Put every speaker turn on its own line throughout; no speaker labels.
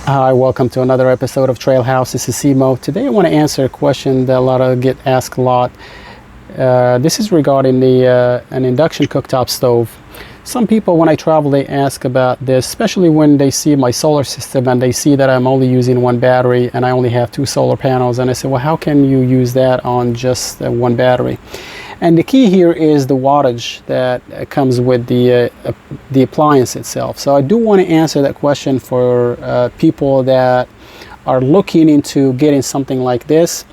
Hi, welcome to another episode of Trail House. This is Simo. Today I want to answer a question that a lot of get asked a lot. This is regarding an induction cooktop stove. Some people, when I travel, they ask about this, especially when they see my solar system and they see that I'm only using one battery and I only have 2 solar panels. And I say, well, how can you use that on just one battery? And the key here is the wattage that comes with the appliance itself. So I do want to answer that question for people that are looking into getting something like this,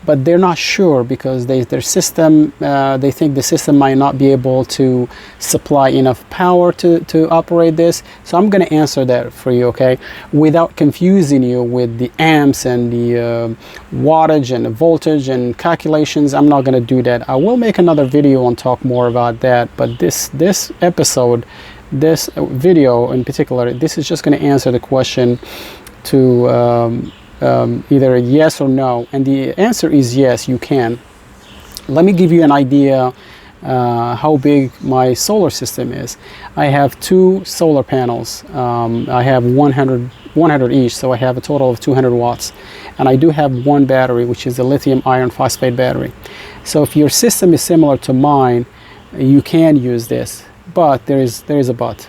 but they're not sure because their system, they think the system might not be able to supply enough power to operate this. So I'm going to answer that for you, okay, without confusing you with the amps and the wattage and the voltage and calculations. I'm not going to do that. I will make another video and talk more about that, but this episode, this video in particular, this is just going to answer the question to either yes or no, and the answer is yes, you can. Let me give you an idea how big my solar system is. I have 2 solar panels. I have 100 each, so I have a total of 200 watts, and I do have one battery, which is a lithium iron phosphate battery. So if your system is similar to mine, you can use this, but there is a but.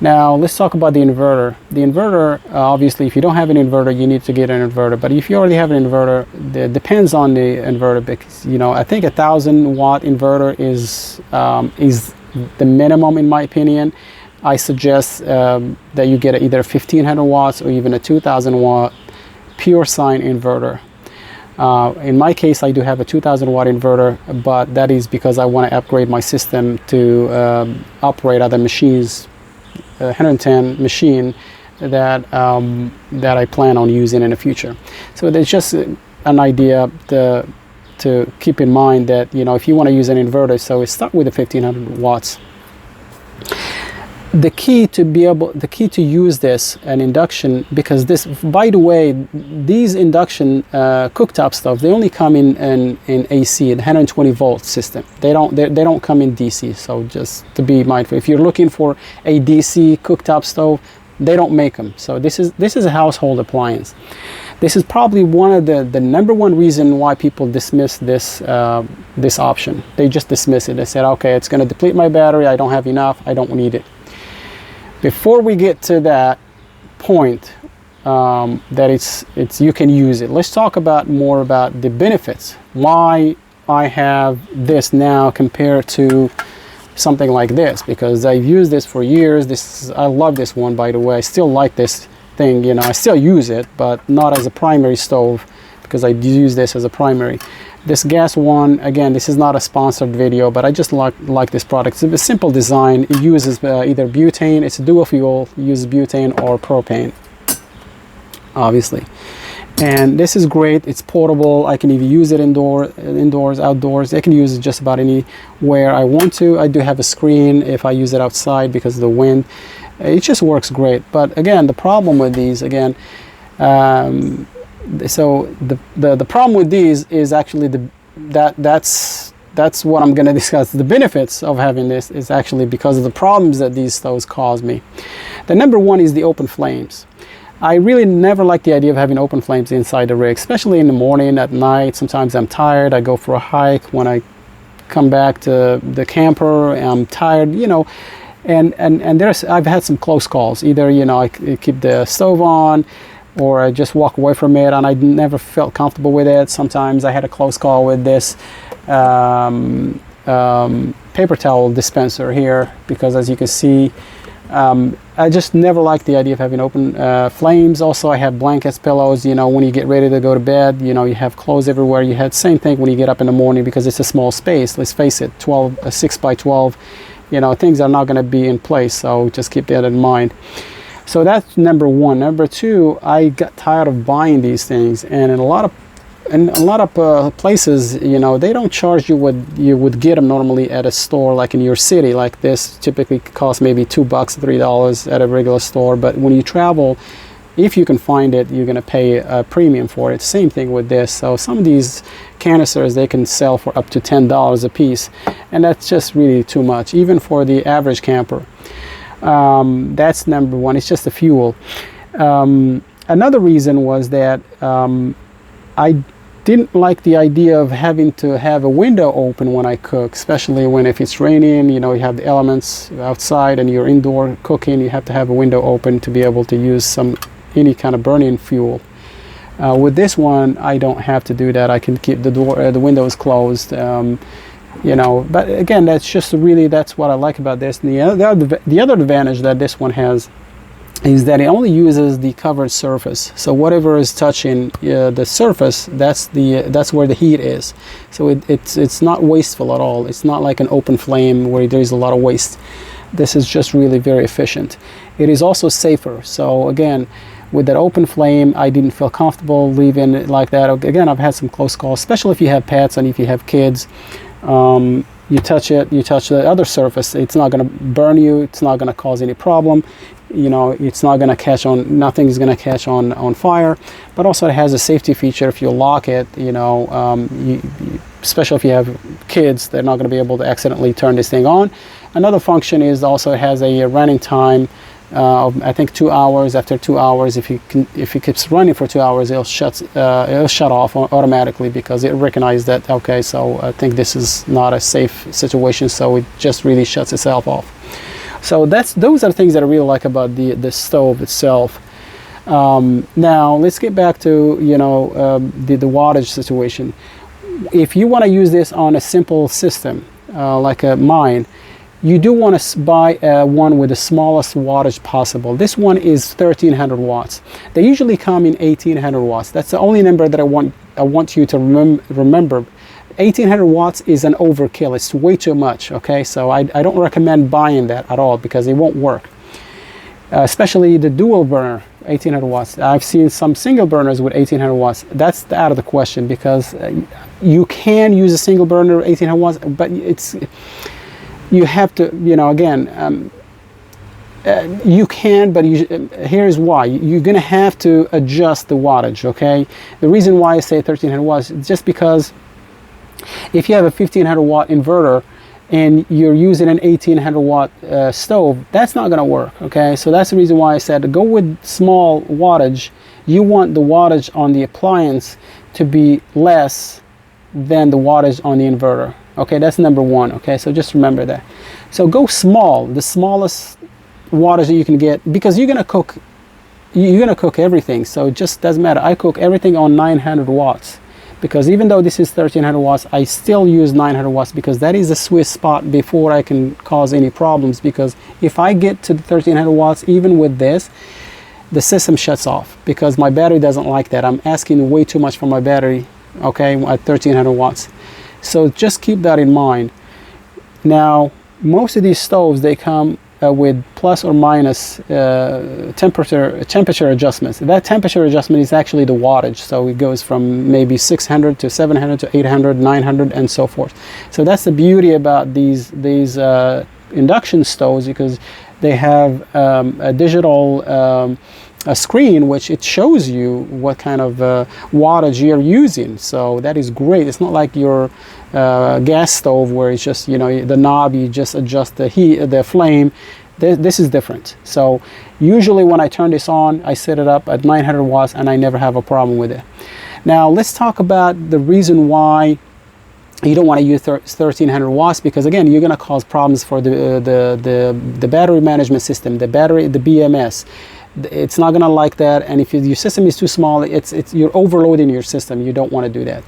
Now let's talk about the inverter. The inverter, obviously, if you don't have an inverter, you need to get an inverter. But if you already have an inverter, it depends on the inverter, because I think 1,000-watt inverter is the minimum in my opinion. I suggest that you get either 1,500 watts or even a 2,000-watt pure sine inverter. In my case, I do have a 2,000-watt inverter, but that is because I want to upgrade my system to operate other machines. 110 machine that I plan on using in the future. So there's just an idea to keep in mind that if you want to use an inverter, so start with the 1,500 watts. The key to use this, an induction, because this, by the way, these induction cooktop stuff, they only come in AC, 120 volt system. They don't come in DC. So just to be mindful, if you're looking for a DC cooktop stove, they don't make them. So this is a household appliance. This is probably one of the number one reason why people dismiss this option. They just dismiss it. They said, okay, it's going to deplete my battery. I don't have enough. I don't need it. Before we get to that point, that you can use it, let's talk more about the benefits. Why I have this now compared to something like this, because I've used this for years. I love this one, by the way. I still like this thing. I still use it, but not as a primary stove, because I use this as a primary. This gas one, again, this is not a sponsored video, but I just like this product. It's a simple design. It uses either butane, it's a dual fuel, it uses butane or propane, obviously. And this is great. It's portable. I can even use it indoors, outdoors. I can use it just about anywhere I want to. I do have a screen if I use it outside because of the wind. It just works great. But again, the problem with these, again, so the problem with these is actually that's what I'm going to discuss. The benefits of having this is actually because of the problems that these stoves cause me. The number one is the open flames. I really never like the idea of having open flames inside the rig, especially in the morning, at night. Sometimes I'm tired. I go for a hike. When I come back to the camper, I'm tired, and I've had some close calls. Either, I keep the stove on, or I just walk away from it, and I never felt comfortable with it. Sometimes I had a close call with this paper towel dispenser here, because as you can see, I just never liked the idea of having open flames. Also, I have blankets, pillows, when you get ready to go to bed, you have clothes everywhere. You had same thing when you get up in the morning, because it's a small space. Let's face it, 6 by 12, things are not going to be in place. So just keep that in mind. So that's number one. Number two, I got tired of buying these things, and in a lot of places, they don't charge you what you would get them normally at a store, like in your city. Like this typically costs maybe $2, $3 at a regular store. But when you travel, if you can find it, you're going to pay a premium for it. Same thing with this. So some of these canisters, they can sell for up to $10 a piece, and that's just really too much, even for the average camper. That's number one. It's just the fuel. Another reason was that I didn't like the idea of having to have a window open when I cook, especially when if it's raining, you know, you have the elements outside and you're indoor cooking, you have to have a window open to be able to use any kind of burning fuel. With this one, I don't have to do that. I can keep the windows closed, you know. But again, that's what I like about this. And the other advantage that this one has is that it only uses the covered surface. So whatever is touching the surface, that's where the heat is. So it's not wasteful at all. It's not like an open flame where there's a lot of waste. This is just really very efficient. It is also safer. So again, with that open flame, I didn't feel comfortable leaving it like that. Again, I've had some close calls, especially if you have pets and if you have kids. You touch the other surface, it's not going to burn you, it's not going to cause any problem, you know, it's not going to catch on, nothing is going to catch on fire. But also it has a safety feature. If you lock it, you know, especially if you have kids, they're not going to be able to accidentally turn this thing on. Another function is also it has a running time of I think 2 hours. After 2 hours, if it keeps running for 2 hours, it'll shut off automatically, because it recognizes that, okay, so I think this is not a safe situation, so it just really shuts itself off. So those are things that I really like about the stove itself. Now let's get back to, you know, the wattage situation. If you want to use this on a simple system like mine, you do want to buy one with the smallest wattage possible. This one is 1300 watts. They usually come in 1800 watts. That's the only number that I want you to remember. 1800 watts is an overkill. It's way too much, okay? So I don't recommend buying that at all, because it won't work. Especially the dual burner, 1800 watts. I've seen some single burners with 1800 watts. That's out of the question, because you can use a single burner 1800 watts, but you have to, you know, again, you can, but here's why. You're going to have to adjust the wattage, okay? The reason why I say 1300 watts is just because if you have a 1500 watt inverter and you're using an 1800 watt stove, that's not going to work, okay? So that's the reason why I said to go with small wattage. You want the wattage on the appliance to be less than the wattage on the inverter. Okay, that's number one. Okay, so just remember that. So go small, the smallest wattage that you can get, because you're gonna cook everything. So it just doesn't matter. I cook everything on 900 watts, because even though this is 1300 watts, I still use 900 watts, because that is the sweet spot before I can cause any problems. Because if I get to the 1300 watts, even with this, the system shuts off, because my battery doesn't like that. I'm asking way too much for my battery, okay, at 1300 watts. So just keep that in mind. Now, most of these stoves, they come with plus or minus temperature adjustments. That temperature adjustment is actually the wattage. So it goes from maybe 600 to 700 to 800, 900, and so forth. So that's the beauty about these induction stoves, because they have a digital a screen which it shows you what kind of wattage you're using. So that is great. It's not like your gas stove where it's just, you know, the knob, you just adjust the heat, the flame. This is different. So usually when I turn this on, I set it up at 900 watts and I never have a problem with it. Now let's talk about the reason why you don't want to use 1300 watts, because again, you're going to cause problems for the battery management system, the BMS. It's not going to like that, and if your system is too small, you're overloading your system. You don't want to do that.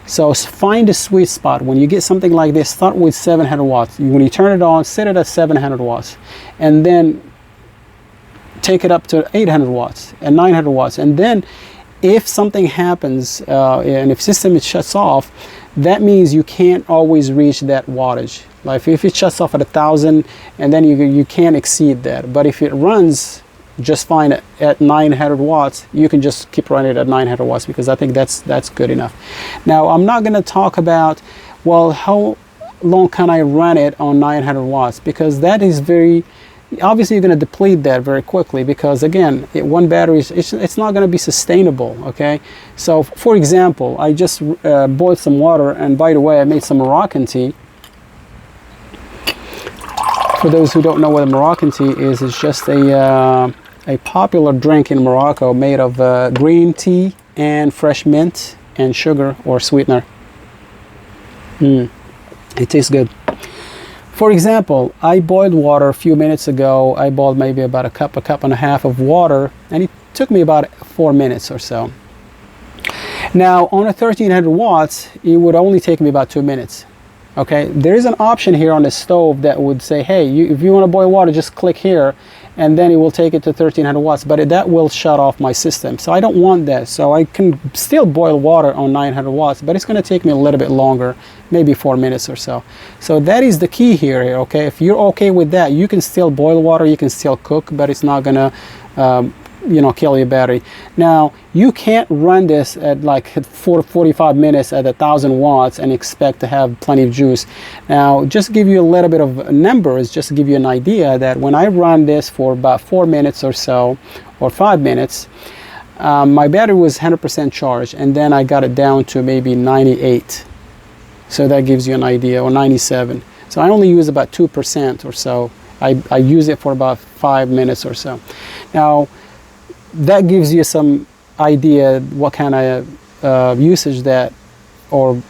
So find a sweet spot. When you get something like this, start with 700 watts. When you turn it on, set it at 700 watts, and then take it up to 800 watts and 900 watts. And then if something happens and if system shuts off, that means you can't always reach that wattage. Like if it shuts off at 1000, and then you can't exceed that. But if it runs just fine at 900 watts, you can just keep running it at 900 watts, because I think that's good enough. Now I'm not going to talk about, well, how long can I run it on 900 watts, because that is very obviously you're going to deplete that very quickly, because again, one battery it's not going to be sustainable. Okay, so for example, I just boiled some water, and by the way, I made some Moroccan tea. For those who don't know what a Moroccan tea is, it's just a a popular drink in Morocco made of green tea and fresh mint and sugar or sweetener. It tastes good. For example, I boiled water a few minutes ago. I boiled maybe about a cup and a half of water, and it took me about 4 minutes or so. Now on a 1300 watts, it would only take me about 2 minutes. Okay, there is an option here on the stove that would say, hey, if you want to boil water, just click here, and then it will take it to 1300 watts, but that will shut off my system. So I don't want that. So I can still boil water on 900 watts, but it's going to take me a little bit longer, maybe 4 minutes or so. So that is the key here, okay? If you're okay with that, you can still boil water, you can still cook, but it's not going to kill your battery. Now you can't run this at like 45 minutes at 1000 watts and expect to have plenty of juice. Now just give you a little bit of numbers, just to give you an idea that when I run this for about 4 minutes or so, or 5 minutes, my battery was 100% charged, and then I got it down to maybe 98. So that gives you an idea, or 97. So I only use about 2% or so. I use it for about 5 minutes or so. Now that gives you some idea what kind of usage that, or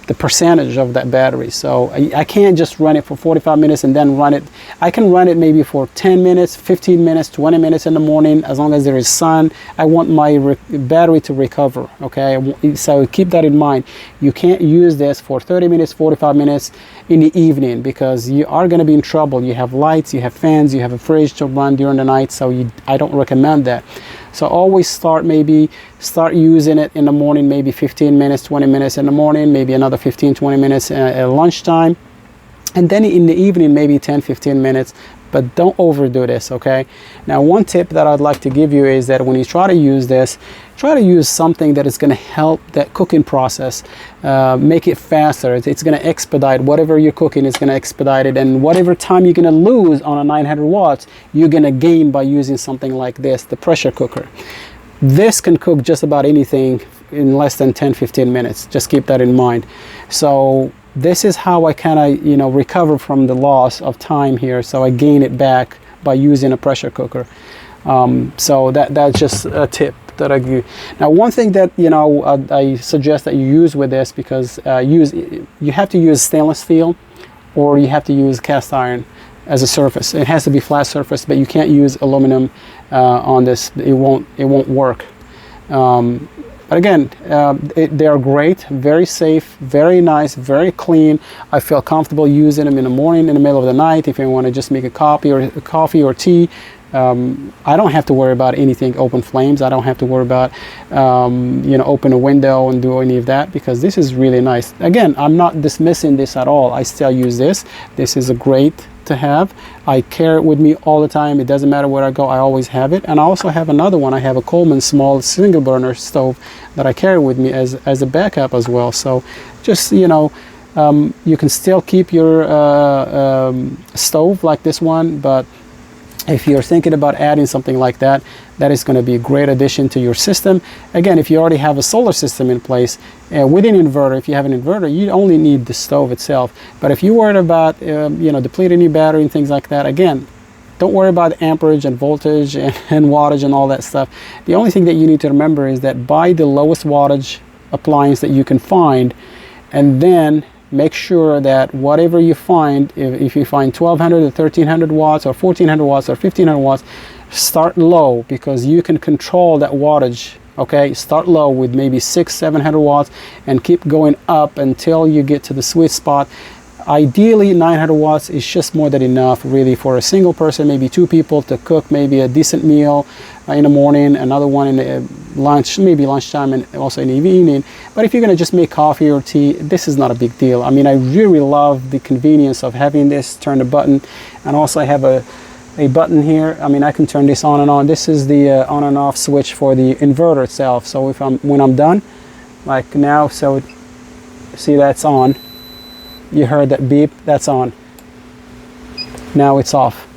the percentage of that battery. So I can't just run it for 45 minutes and then run it. I can run it maybe for 10 minutes, 15 minutes, 20 minutes in the morning, as long as there is sun. I want my battery to recover, okay? So keep that in mind. You can't use this for 30 minutes, 45 minutes in the evening, because you are going to be in trouble. You have lights, you have fans, you have a fridge to run during the night, so I don't recommend that. So always start using it in the morning, maybe 15 minutes, 20 minutes in the morning, maybe another 15, 20 minutes at lunchtime. And then in the evening, maybe 10, 15 minutes, but don't overdo this, okay? Now, one tip that I'd like to give you is that when you try to use this, try to use something that is gonna help that cooking process, make it faster. It's gonna expedite whatever you're cooking, it's gonna expedite it, and whatever time you're gonna lose on a 900 watts, you're gonna gain by using something like this, the pressure cooker. This can cook just about anything in less than 10, 15 minutes. Just keep that in mind. So this is how I kind of, recover from the loss of time here. So I gain it back by using a pressure cooker. So that's just a tip that I give you. Now, one thing that, I suggest that you use with this, because you have to use stainless steel, or you have to use cast iron as a surface. It has to be flat surface, but you can't use aluminum on this. It won't work. But again, they are great, very safe, very nice, very clean. I feel comfortable using them in the morning, in the middle of the night, if you want to just make a coffee or tea. I don't have to worry about anything open flames. I don't have to worry about open a window and do any of that, because this is really nice. Again, I'm not dismissing this at all. I still use this. This is a great to have. I carry it with me all the time. It doesn't matter where I go, I always have it. And I also have another one. I have a Coleman small single burner stove that I carry with me as a backup as well. So just you can still keep your stove like this one, but if you're thinking about adding something like that, that is going to be a great addition to your system. Again, if you already have a solar system in place, with an inverter, if you have an inverter, you only need the stove itself. But if you're worried about depleting your battery and things like that, again, don't worry about amperage and voltage and wattage and all that stuff. The only thing that you need to remember is that buy the lowest wattage appliance that you can find, and then make sure that whatever you find, if you find 1200 or 1300 watts or 1400 watts or 1500 watts, start low, because you can control that wattage. Okay, start low with maybe 600-700 watts and keep going up until you get to the sweet spot. Ideally 900 watts is just more than enough, really, for a single person, maybe 2 people, to cook maybe a decent meal in the morning, another one in the lunch, maybe lunchtime, and also in the evening. But if you're going to just make coffee or tea, this is not a big deal. I mean, I really love the convenience of having this, turn the button, and also I have a button here. I mean, I can turn this on and on. This is the on and off switch for the inverter itself. So when I'm done, like now, so see, that's on. You heard that beep, that's on. Now it's off.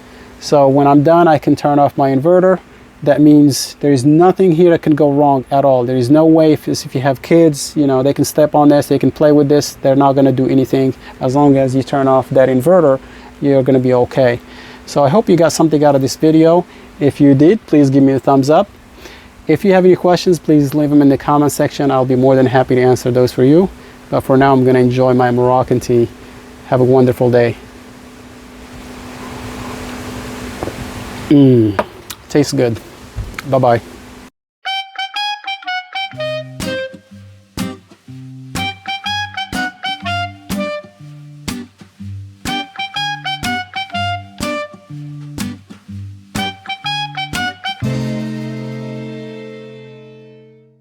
So when I'm done, I can turn off my inverter. That means there's nothing here that can go wrong at all. There is no way, if you have kids, they can step on this, they can play with this, they're not going to do anything. As long as you turn off that inverter, you're going to be okay. So I hope you got something out of this video. If you did, please give me a thumbs up. If you have any questions, please leave them in the comment section. I'll be more than happy to answer those for you. But for now, I'm going to enjoy my Moroccan tea. Have a wonderful day. Tastes good. Bye-bye.